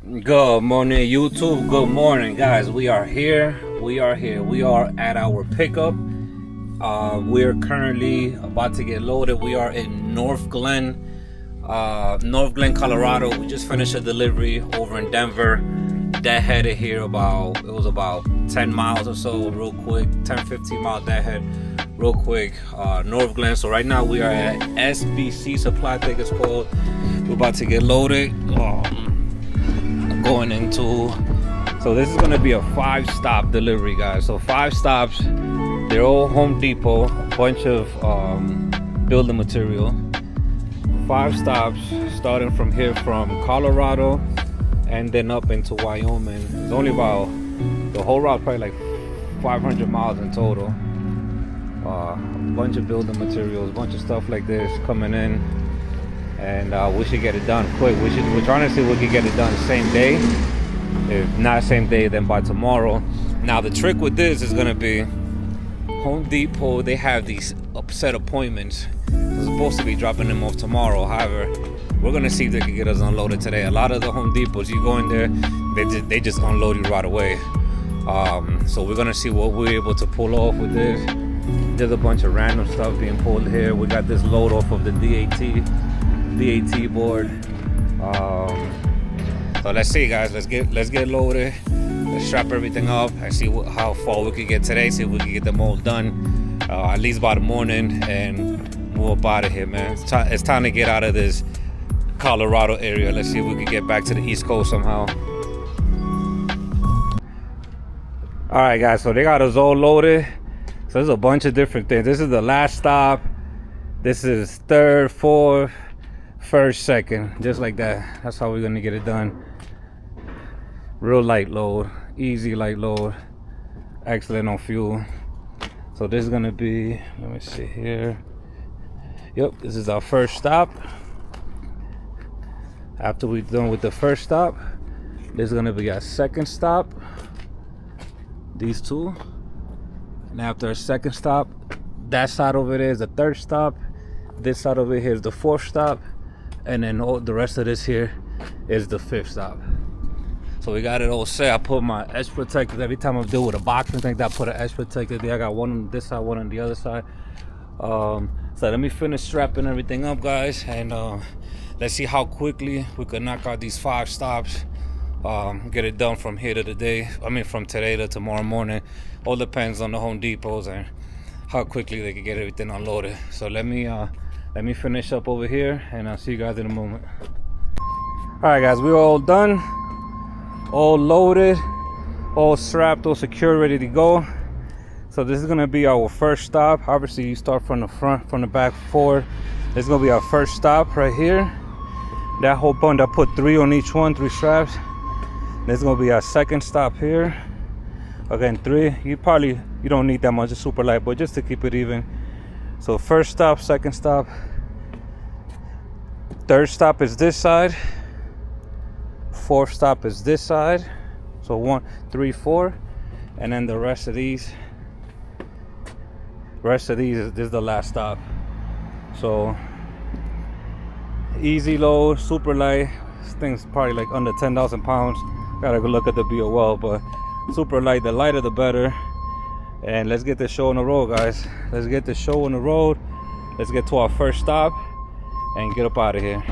Good morning, YouTube. Good morning, guys. We are here. We are at our pickup. We're currently about to get loaded. We are in North Glen, Colorado. We just finished a delivery over in Denver. Deadheaded here about 10 miles or so, real quick. 10-15 mile deadhead, real quick. North Glen. So right now we are at SBC Supply, I think it's called. We're about to get loaded. Going into, so this is going to be a 5-stop delivery, guys. So 5 stops. They're all Home Depot, a bunch of building material. 5 stops starting from here, from Colorado, and then up into Wyoming. It's only about, the whole route probably like 500 miles in total. A bunch of building materials, a bunch of stuff like this coming in. And we should get it done quick. We're trying to see if we can get it done same day. If not same day, then by tomorrow. Now the trick with this is gonna be Home Depot. They have these set appointments. They're supposed to be dropping them off tomorrow. However, we're gonna see if they can get us unloaded today. A lot of the Home Depots, you go in there, they just unload you right away. So we're gonna see what we're able to pull off with this. There's a bunch of random stuff being pulled here. We got this load off of the DAT board. So let's see, guys. Let's get loaded. Let's strap everything up and see how far we can get today. See if we can get them all done at least by the morning and move up out of here, man. It's time to get out of this Colorado area. Let's see if we can get back to the East Coast somehow. All right, guys. So they got us all loaded. So there's a bunch of different things. This is the last stop. This is third, fourth, first, second, just like that. That's how we're gonna get it done. Real light load, easy light load, excellent on fuel. So this is gonna be, let me see here. Yep, this is our first stop. After we're done with the first stop, this is gonna be our second stop. These two. And after our second stop, that side over there is the third stop. This side over here is the fourth stop. And then all the rest of this here is the 5th stop. So we got it all set. I put my edge protectors every time I deal with a boxing thing. I put an edge protector there. I got one on this side, one on the other side. So let me finish strapping everything up, guys, and let's see how quickly we can knock out these 5 stops. Get it done from here to from today to tomorrow morning. All depends on the Home Depots and how quickly they can get everything unloaded. So let me finish up over here, and I'll see you guys in a moment. All right, guys, we're all done, all loaded, all strapped, all secure, ready to go. So this is gonna be our first stop. Obviously, you start from the front, from the back, forward. This is gonna be our first stop right here. That whole bunch, I put 3 on each one, 3 straps. This is gonna be our second stop here. Again, 3. You don't need that much, it's super light, but just to keep it even. So first stop, second stop, third stop is this side, fourth stop is this side. So 1, 3, 4, and then the rest of these this is the last stop. So easy load, super light. This thing's probably like under 10,000 pounds. Gotta go look at the BOL, but super light. The lighter the better. And let's get this show on the road, guys. Let's get this show on the road. Let's get to our first stop and get up out of here.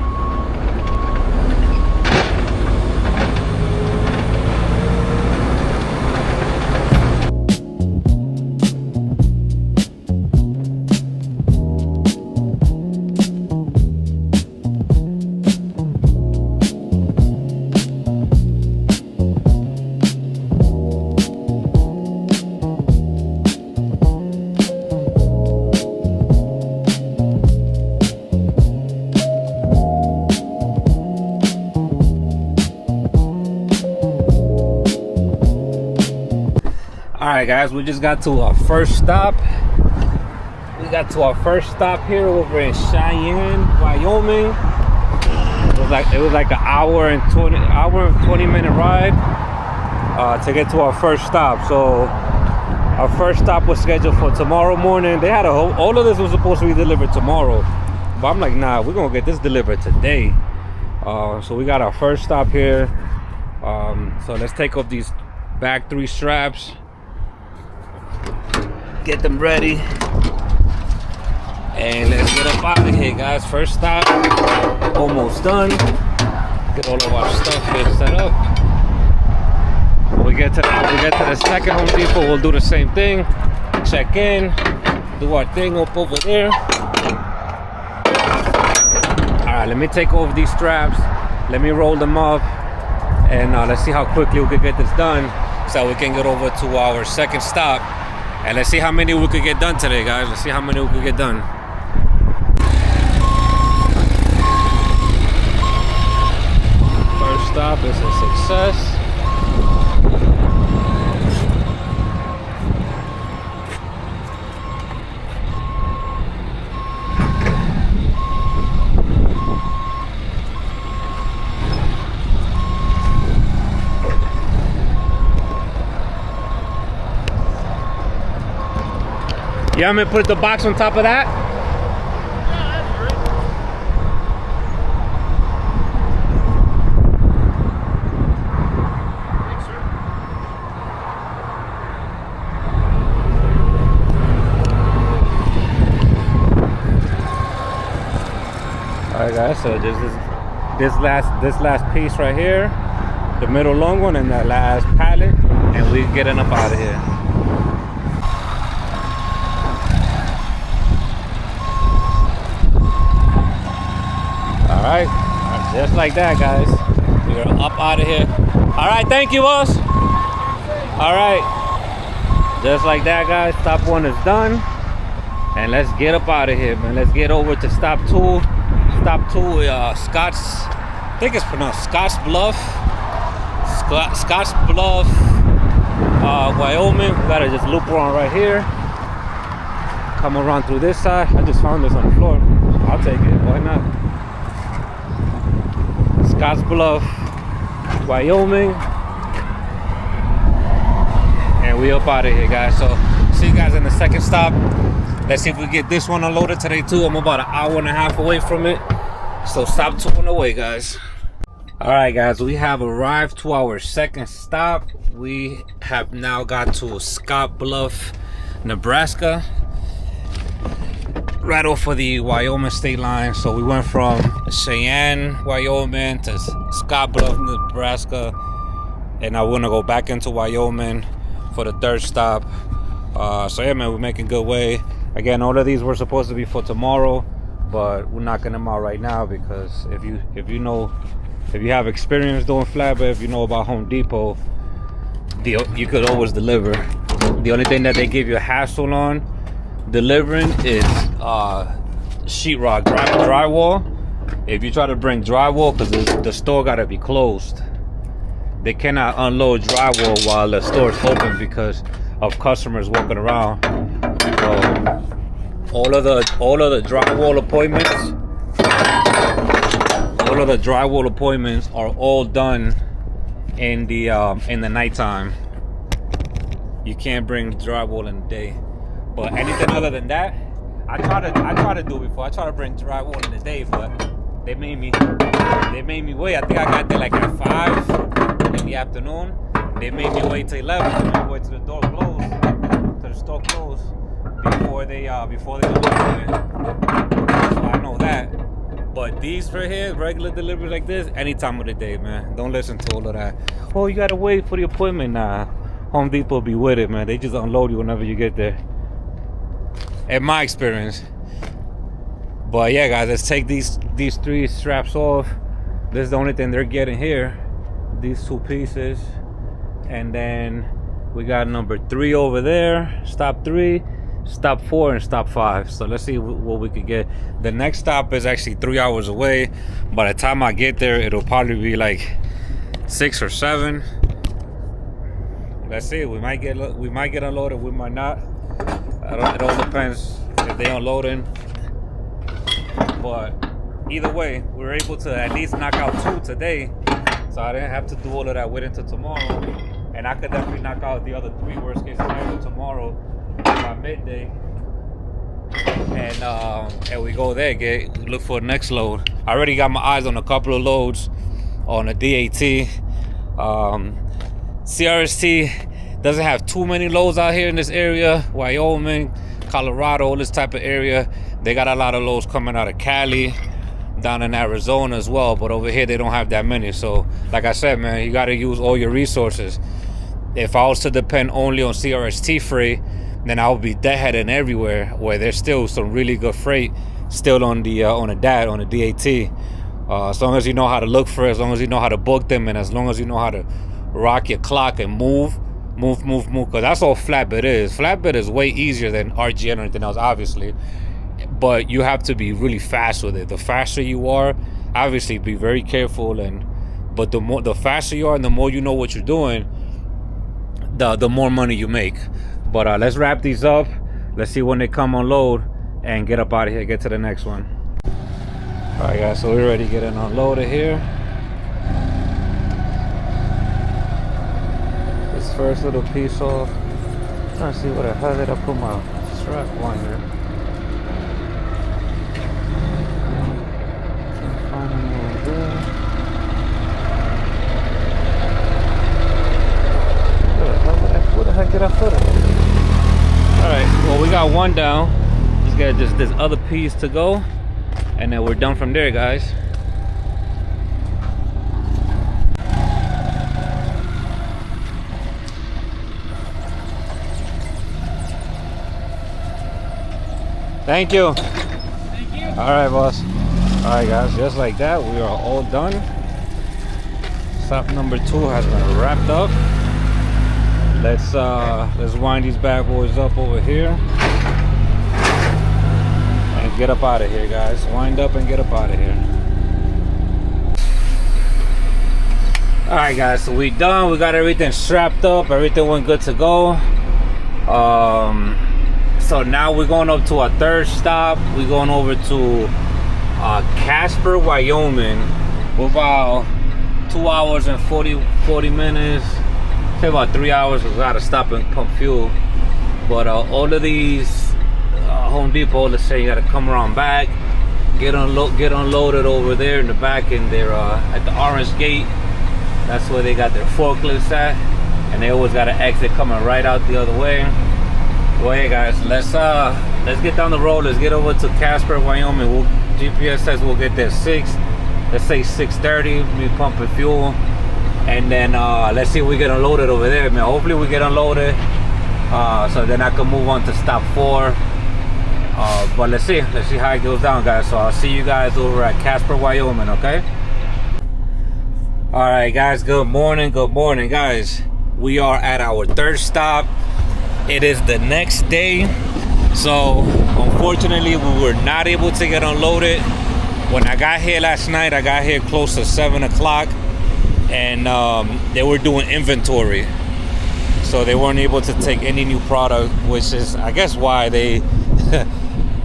Alright, guys, we just got to our first stop. We got to our first stop here over in Cheyenne, Wyoming. It was like an hour and 20 minute ride to get to our first stop. So our first stop was scheduled for tomorrow morning. They had all of this was supposed to be delivered tomorrow, but I'm like, nah, we're gonna get this delivered today. So we got our first stop here. So let's take off these back 3 straps, get them ready, and let's get up out of here, guys. First stop, almost done. Get all of our stuff here set up. When we get to the second Home Depot, we'll do the same thing. Check in, do our thing up over there. All right, let me take off these straps. Let me roll them up, and let's see how quickly we can get this done, so we can get over to our second stop. And let's see how many we could get done today, guys. Let's see how many we could get done. First stop is a success. You want me to put the box on top of that? Yeah, that's great. Thanks, sir. All right, guys. So this last piece right here, the middle long one, and that last pallet, and we're getting up out of here. All right, just like that, guys. We are up out of here. All right, thank you, boss. All right, just like that, guys. Stop 1 is done, and let's get up out of here, man. Let's get over to stop 2. Stop 2, Scotts. I think it's pronounced Scotts Bluff. Scotts Bluff, Wyoming. We gotta just loop around right here. Come around through this side. I just found this on the floor. I'll take it. Why not? Scotts Bluff, Wyoming, and we up out of here, guys. So see you guys in the second stop. Let's see if we get this one unloaded today too. I'm about an hour and a half away from it, so stop 2 on the way, guys. All right, guys, we have arrived to our second stop. We have now got to Scotts Bluff, Nebraska, right off of the Wyoming state line. So we went from Cheyenne, Wyoming to Scotts Bluff, Nebraska, and now we're gonna go back into Wyoming for the third stop. So yeah, man, we're making good way. Again, all of these were supposed to be for tomorrow, but we're knocking them out right now, because if you have experience doing flatbed, if you know about Home Depot, you could always deliver. The only thing that they give you a hassle on delivering is sheetrock, drywall. If you try to bring drywall, because the store gotta be closed, they cannot unload drywall while the store is open because of customers walking around. All of the drywall appointments are all done in the nighttime. You can't bring drywall in the day. But anything other than that, I try to do it before. I try to bring drywall in the day, but they made me wait. I think I got there like at 5 in the afternoon. They made me wait till 11. They made me wait till the store closed before they unloaded it. So I know that. But these right here, regular deliveries like this, any time of the day, man. Don't listen to all of that. Oh, you gotta wait for the appointment. Nah, Home Depot be with it, man. They just unload you whenever you get there. In my experience. But yeah, guys, let's take these 3 straps off. This is the only thing they're getting here. These 2 pieces. And then we got number 3 over there. Stop 3, stop 4, and stop 5. So let's see what we could get. The next stop is actually 3 hours away. By the time I get there, it'll probably be like 6 or 7. Let's see. We might get unloaded. We might not. It all depends if they unloading. But either way, we were able to at least knock out 2 today, so I didn't have to do all of that wait until tomorrow. And I could definitely knock out the other 3 worst case scenario tomorrow by midday. And we go there, look for the next load. I already got my eyes on a couple of loads on the DAT. CRST doesn't have too many loads out here in this area. Wyoming, Colorado, this type of area. They got a lot of loads coming out of Cali, down in Arizona as well. But over here, they don't have that many. So, like I said, man, you got to use all your resources. If I was to depend only on CRST freight, then I would be deadheading everywhere, where there's still some really good freight still on the DAT. As long as you know how to look for it, as long as you know how to book them, and as long as you know how to rock your clock and move, because that's all flatbed is. Flatbed is way easier than RG and anything else, obviously, but you have to be really fast with it. The faster you are, obviously, be very careful, but the faster you are and the more you know what you're doing, the more money you make. But let's wrap these up. Let's see when they come on load and get up out of here, get to the next one. All right, guys, so we're ready to get it unloaded here. This first little piece off. Trying to see what the hell did I put my strap winder. Can't find any over there. Where the heck did I put it? Alright, well, we got one down. Just got this other piece to go, and then we're done from there, guys. Thank you. Thank you. Alright, boss. Alright, guys, just like that, we are all done. Stop number 2 has been wrapped up. Let's wind these bad boys up over here and get up out of here, guys. Wind up and get up out of here. All right, guys, so we done. We got everything strapped up. Everything went good to go. So now we're going up to our third stop. We're going over to Casper, Wyoming. We're about 2 hours and 40 minutes. Say about 3 hours. We gotta stop and pump fuel. But all of these Home Depot, let's say, you gotta come around back, get unloaded over there in the back, and they're at the orange gate. That's where they got their forklifts at, and they always got an exit coming right out the other way. Well, hey guys, let's get down the road. Let's get over to Casper, Wyoming. GPS says we'll get there 6. Let's say 6:30. Me pumping fuel. And then let's see if we get unloaded over there, man. Hopefully we get unloaded, so then I can move on to stop 4. But let's see how it goes down, guys. So I'll see you guys over at Casper, Wyoming, okay? All right, guys, good morning, guys. We are at our third stop. It is the next day. So unfortunately, we were not able to get unloaded. When I got here last night, I got here close to 7 o'clock. And they were doing inventory, so they weren't able to take any new product, which is, I guess, why they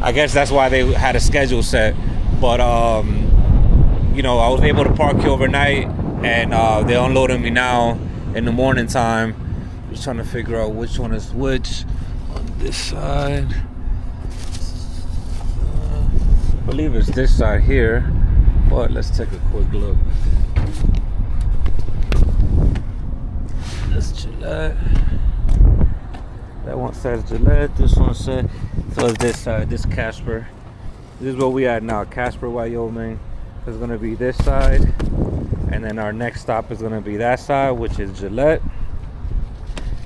I guess that's why they had a schedule set. But you know, I was able to park here overnight, and they're unloading me now in the morning time. Just trying to figure out which one is which on this side. I believe it's this side here, but let's take a quick look. Gillette. That one says Gillette. This one says, so is this side, this Casper. This is where we at now, Casper, Wyoming. It's gonna be this side, and then our next stop is gonna be that side, which is Gillette.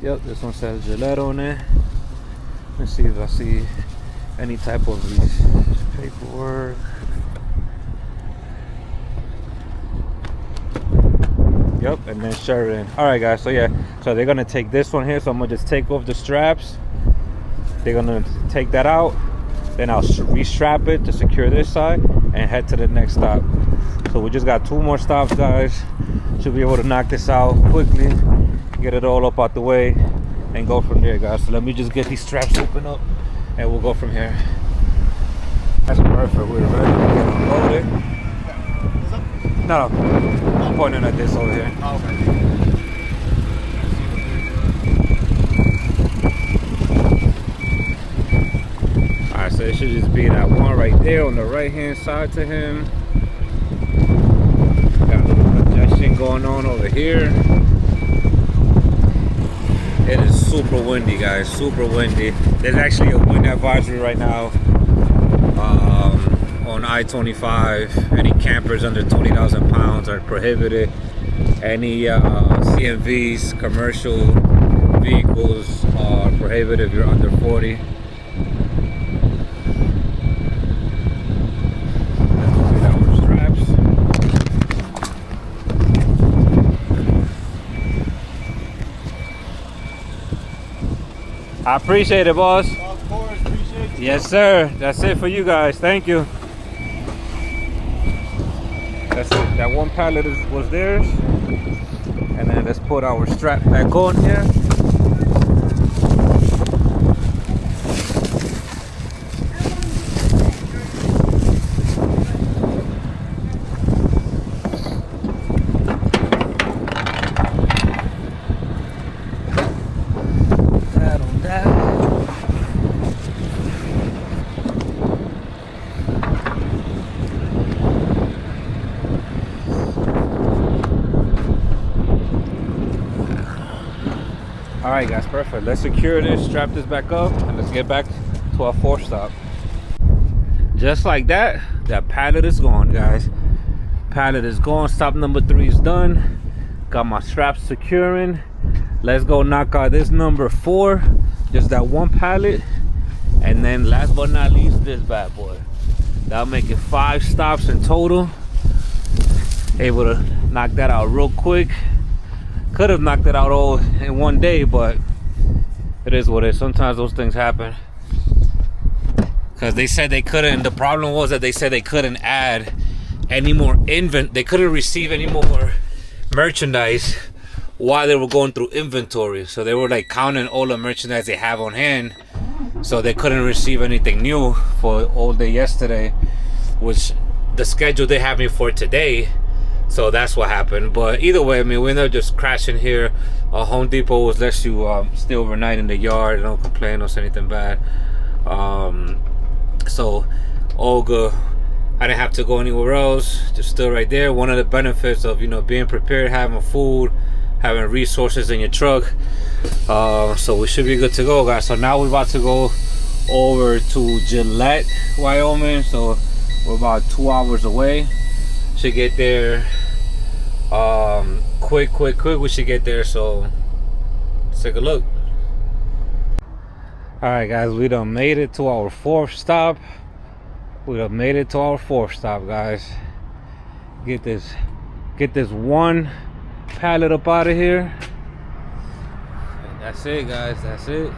Yep, this one says Gillette on it. Let's see if I see any type of paperwork. Yep, and then Sheridan. All right, guys, so yeah, so they're gonna take this one here, so I'm gonna just take off the straps. They're gonna take that out, then I'll restrap it to secure this side and head to the next stop. So we just got 2 more stops, guys. Should be able to knock this out quickly, get it all up out the way, and go from there, guys. So let me just get these straps open up, and we'll go from here. That's perfect. We're ready to get unloaded. No, I'm pointing at this over here. Oh, okay. Alright, so it should just be that one right there on the right hand side to him. Got a little congestion going on over here. It is super windy, guys, super windy. There's actually a wind advisory right now on I-25. Any campers under 20,000 pounds are prohibited. Any CMVs, commercial vehicles, are prohibited if you're under 40. I appreciate it, boss. Of course, appreciate you. Yes, sir. That's it for you guys. Thank you. That's it. That one pallet was theirs. And then let's put our strap back on here. Alright guys, perfect. Let's secure this, strap this back up, and let's get back to our 4th stop. Just like that, that pallet is gone, guys. Pallet is gone. Stop number 3 is done. Got my straps securing. Let's go knock out this number 4. Just that one pallet. And then last but not least, this bad boy. That'll make it 5 stops in total. Able to knock that out real quick. Could have knocked it out all in one day, but it is what it is. Sometimes those things happen. Because they said they couldn't, the problem was that they said they couldn't add any more they couldn't receive any more merchandise while they were going through inventory. So they were like counting all the merchandise they have on hand. So they couldn't receive anything new for all day yesterday, which the schedule they have me for today. So that's what happened. But either way, I mean, we ended up just crashing here. Home Depot was lets you stay overnight in the yard. Don't complain or say anything bad. So all good. I didn't have to go anywhere else. Just stood right there. One of the benefits of, you know, being prepared, having food, having resources in your truck. So we should be good to go, guys. So now we're about to go over to Gillette, Wyoming. So we're about 2 hours away. Should get there quick. We should get there, so let's take a look. All right, guys, we done made it to our 4th stop. Guys. Get this one pallet up out of here. And that's it, guys. That's it.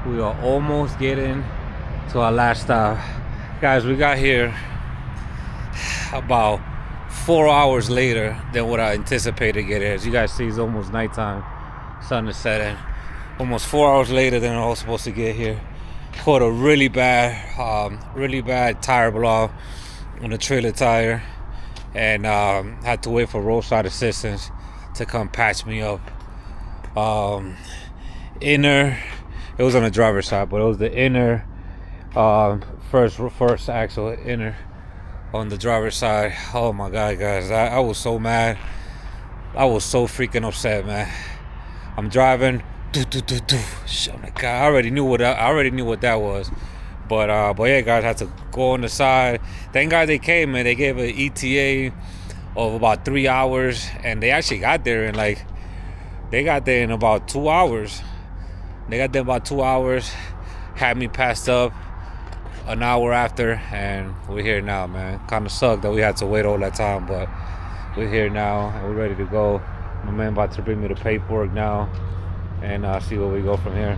We are almost getting to our last stop, guys. We got here about 4 hours later than what I anticipated to get here. As you guys see, it's almost nighttime. Sun is setting. Almost 4 hours later than I was supposed to get here. Caught a really bad tire blow on the trailer tire, and had to wait for roadside assistance to come patch me up. Inner, it was on the driver's side, but it was the inner first axle inner on the driver's side. Oh my god, guys, I was so mad. I was so freaking upset, man. I'm driving. Oh my god, I already knew what that was. But yeah, guys, I had to go on the side. Thank God they came, and they gave an ETA of about 3 hours, and they actually got there in about 2 hours. They got there about 2 hours, had me passed up an hour after, and we're here now, man. Kind of sucked that we had to wait all that time, but we're here now and we're ready to go. My man about to bring me the paperwork now, and see where we go from here.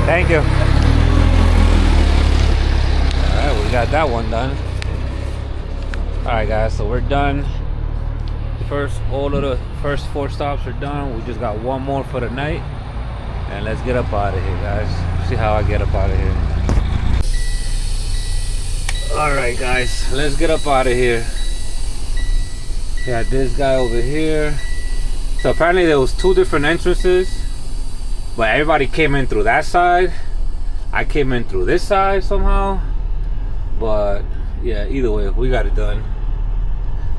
Thank you. All right, we got that one done. All right, guys, so we're done. All of the first 4 stops are done. We just got one more for the night, and let's get up out of here, guys. See how I get up out of here. All right, guys, let's get up out of here. Got this guy over here. So apparently there was 2 different entrances But everybody came in through that side. I came in through this side somehow. But yeah, either way, we got it done.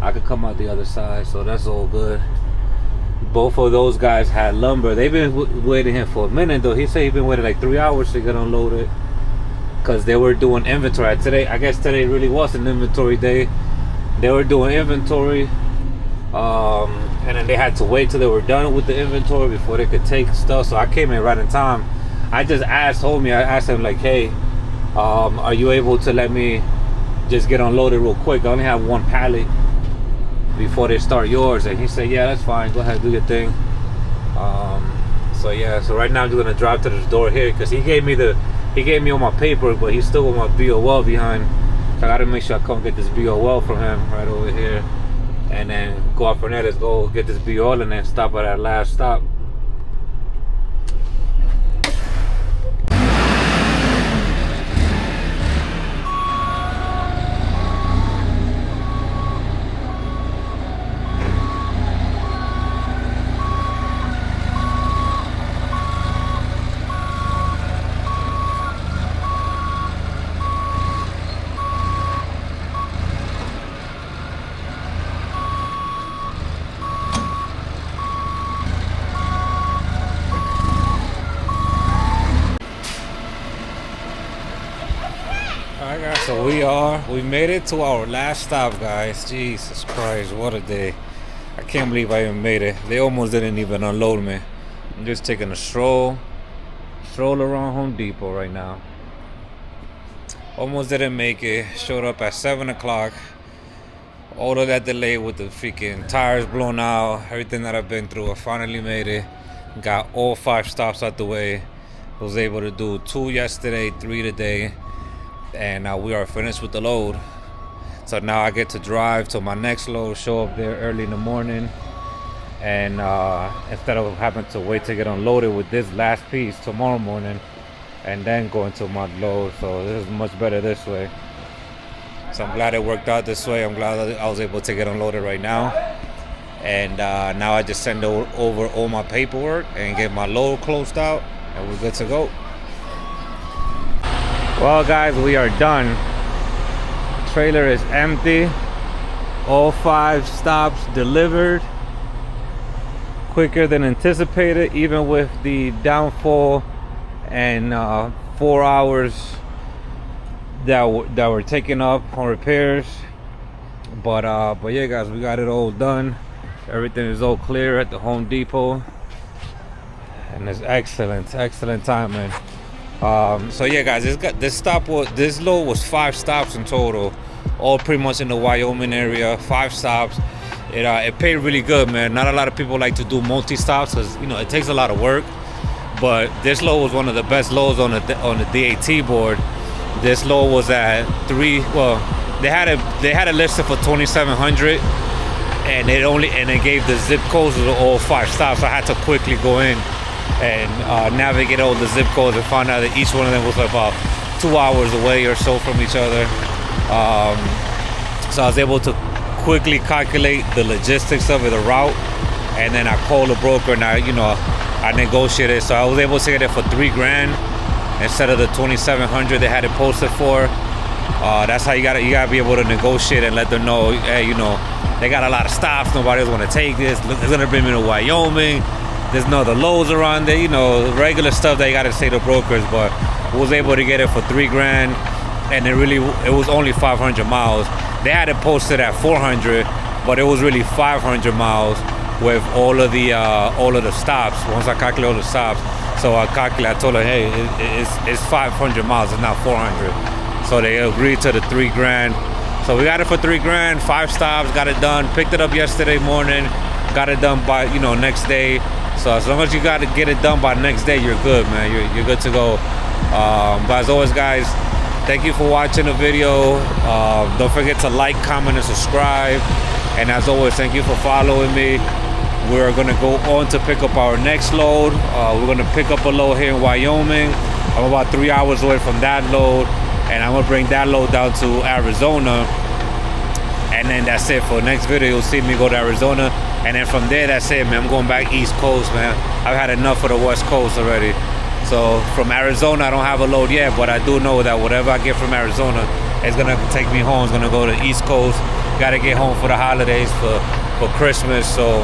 I could come out the other side, so that's all good. Both of those guys had lumber. They've been waiting here for a minute though. He said he's been waiting like 3 hours to get unloaded because they were doing inventory today. I guess today really was an inventory day. They were doing inventory, and then they had to wait till they were done with the inventory before they could take stuff. So I came in right in time. I just asked homie. I asked him like, hey, are you able to let me just get unloaded real quick? I only have one pallet before they start yours. And he said, yeah, that's fine, go ahead, do your thing. So yeah, so right now I'm just gonna drive to this door here because he gave me all my paper, but he still want my BOL behind. So I gotta make sure I come get this BOL from him right over here, and then go out from there. Let's go get this BOL and then stop at that last stop. Alright guys, so we made it to our last stop, guys. Jesus Christ, what a day. I can't believe I even made it. They almost didn't even unload me. I'm just taking a stroll around Home Depot right now. Almost didn't make it. Showed up at 7 o'clock. All of that delay with the freaking tires blown out, everything that I've been through, I finally made it. Got all 5 stops out the way. Was able to do 2 yesterday, 3 today. And we are finished with the load. So now I get to drive to my next load, show up there early in the morning, and instead of having to wait to get unloaded with this last piece tomorrow morning and then go into my load. So this is much better this way. So I'm glad it worked out this way. I'm glad that I was able to get unloaded right now. And now I just send over all my paperwork and get my load closed out, and we're good to go. Well guys, we are done. Trailer is empty. All 5 stops delivered. Quicker than anticipated, even with the downfall and 4 hours that were taken up on repairs. But yeah guys, we got it all done. Everything is all clear at the Home Depot. And it's excellent time, man. So yeah guys, this load was 5 stops in total, all pretty much in the Wyoming area. 5 stops. It paid really good, man. Not a lot of people like to do multi-stops because it takes a lot of work, but this load was one of the best loads on the DAT board. This load was at 3. Well, they had it listed for 2,700, and it gave the zip codes of all 5 stops. So I had to quickly go in and navigate all the zip codes and find out that each one of them was about 2 hours away or so from each other. So I was able to quickly calculate the logistics of the route, and then I called the broker and I negotiated. So I was able to get it for $3,000 instead of the 2,700 they had it posted for. That's how you gotta be able to negotiate and let them know, hey, they got a lot of stops. Nobody's gonna take this. It's gonna bring me to Wyoming. There's no other loads around there, regular stuff that you gotta say to brokers. But I was able to get it for $3,000, and it was only 500 miles. They had it posted at 400, but it was really 500 miles with all of the stops. Once I calculate all the stops, so I told her, hey, it's 500 miles, it's not 400. So they agreed to the $3,000. So we got it for $3,000, 5 stops, got it done. Picked it up yesterday morning, got it done by next day. So as long as you got to get it done by next day, you're good, man. You're good to go. But as always, guys, thank you for watching the video. Don't forget to like, comment, and subscribe. And as always, thank you for following me. We're gonna go on to pick up our next load. We're gonna pick up a load here in Wyoming. I'm about 3 hours away from that load, and I'm gonna bring that load down to Arizona. And then that's it for next video. You'll see me go to Arizona And then from there, that's it, man. I'm going back East Coast, man. I've had enough of the West Coast already. So from Arizona, I don't have a load yet, but I do know that whatever I get from Arizona is gonna take me home. It's gonna go to East Coast. Gotta get home for the holidays, for Christmas. So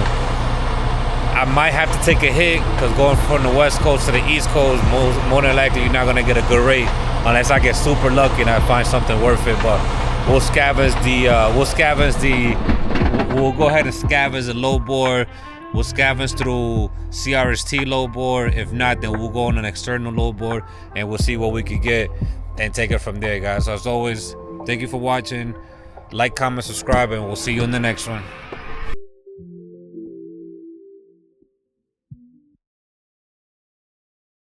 I might have to take a hit, because going from the West Coast to the East Coast, more than likely you're not gonna get a good rate unless I get super lucky and I find something worth it. But we'll go ahead and scavenge the low bore. We'll scavenge through CRST low bore. If not, then we'll go on an external low bore and we'll see what we can get and take it from there, guys. So as always, thank you for watching. Like, comment, subscribe, and we'll see you in the next one.